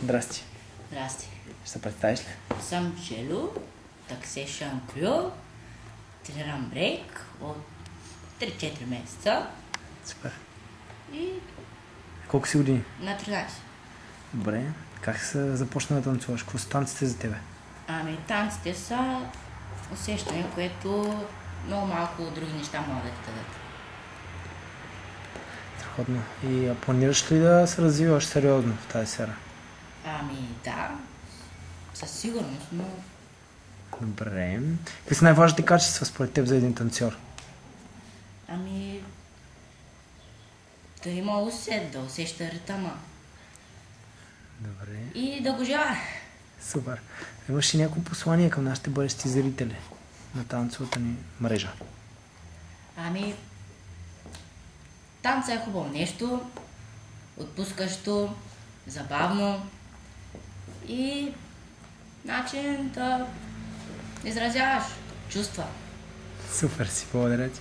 Здрасти. Здрасти. Ще се представиш ли? Съм Желю, таксешън крю, тренирам брейк от 3-4 месеца Супер. и Колко си години? на 13. Добре. Как се започна да танцуваш? Какво са танците за тебе? Ами танците са усещане, което много малко други неща могат да ти дадат. Страхотно. И планираш ли да се развиваш сериозно в тази сфера? Ами да, със сигурност, но Добре. Какви са най-важните качества според теб за един танцор? ами да има усет, да усеща ритъма Добре. и да го желая. Супер. Имаш ли някакво послание към нашите бъдещи зрители на танцовата ни мрежа? Ами, танца е хубаво нещо, отпускащо, забавно и начин да изразяваш чувства. Супер си, благодаря ти.